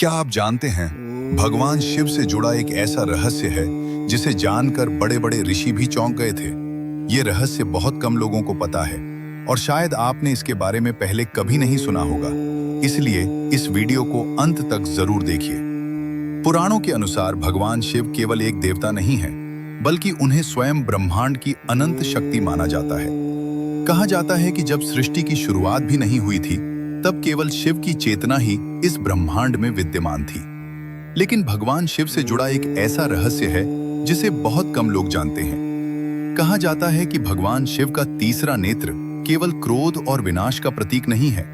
क्या आप जानते हैं, भगवान शिव से जुड़ा एक ऐसा रहस्य है जिसे जानकर बड़े बड़े ऋषि भी चौंक गए थे। ये रहस्य बहुत कम लोगों को पता है और शायद आपने इसके बारे में पहले कभी नहीं सुना होगा। इसलिए इस वीडियो को अंत तक जरूर देखिए। पुराणों के अनुसार भगवान शिव केवल एक देवता नहीं है, बल्कि उन्हें स्वयं ब्रह्मांड की अनंत शक्ति माना जाता है। कहा जाता है कि जब सृष्टि की शुरुआत भी नहीं हुई थी, तब केवल शिव की चेतना ही इस ब्रह्मांड में विद्यमान थी। लेकिन भगवान शिव से जुड़ा एक ऐसा रहस्य है जिसे बहुत कम लोग जानते हैं। कहा जाता है कि भगवान शिव का तीसरा नेत्र केवल क्रोध और विनाश का प्रतीक नहीं है।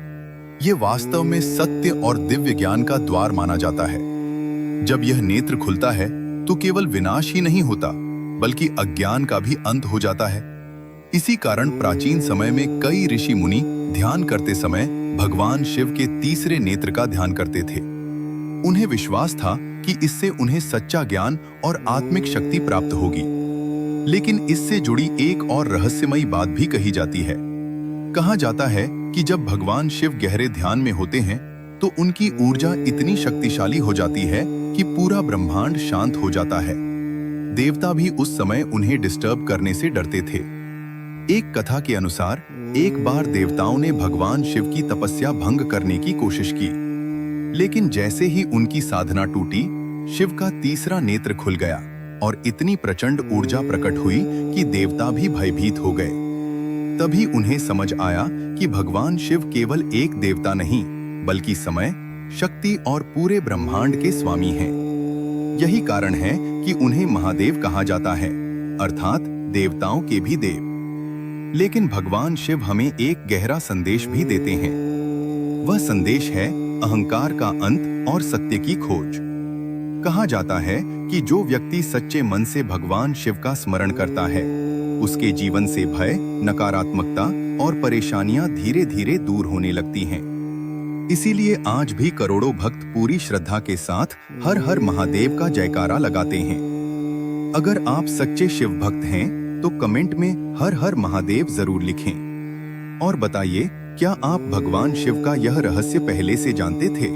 ये वास्तव में सत्य और दिव्य ज्ञान का द्वार माना जाता है। जब यह नेत्र खुलता है तो केवल विनाश ही नहीं होता, बल्कि अज्ञान का भी अंत हो जाता है। इसी कारण प्राचीन समय में कई ऋषि मुनि ध्यान करते समय भगवान शिव के तीसरे नेत्र का ध्यान करते थे। उन्हें विश्वास था कि इससे उन्हें सच्चा ज्ञान और आत्मिक शक्ति प्राप्त होगी। लेकिन इससे जुड़ी एक और रहस्यमयी बात भी कही जाती है। कहा जाता है कि जब भगवान शिव गहरे ध्यान में होते हैं तो उनकी ऊर्जा इतनी शक्तिशाली हो जाती है कि पूरा ब्रह्मांड शांत हो जाता है। देवता भी उस समय उन्हें डिस्टर्ब करने से डरते थे। एक कथा के अनुसार एक बार देवताओं ने भगवान शिव की तपस्या भंग करने की कोशिश की, लेकिन जैसे ही उनकी साधना टूटी, शिव का तीसरा नेत्र खुल गया और इतनी प्रचंड ऊर्जा प्रकट हुई कि देवता भी भयभीत हो गए। तभी उन्हें समझ आया कि भगवान शिव केवल एक देवता नहीं, बल्कि समय, शक्ति और पूरे ब्रह्मांड के स्वामी हैं। यही कारण है कि उन्हें महादेव कहा जाता है, अर्थात देवताओं के भी देव। लेकिन भगवान शिव हमें एक गहरा संदेश भी देते हैं। वह संदेश है अहंकार का अंत और सत्य की खोज। कहा जाता है कि जो व्यक्ति सच्चे मन से भगवान शिव का स्मरण करता है, उसके जीवन से भय, नकारात्मकता और परेशानियां धीरे धीरे दूर होने लगती हैं। इसीलिए आज भी करोड़ों भक्त पूरी श्रद्धा के साथ हर हर महादेव का जयकारा लगाते हैं। अगर आप सच्चे शिव भक्त हैं तो कमेंट में हर हर महादेव जरूर लिखें और बताइए, क्या आप भगवान शिव का यह रहस्य पहले से जानते थे?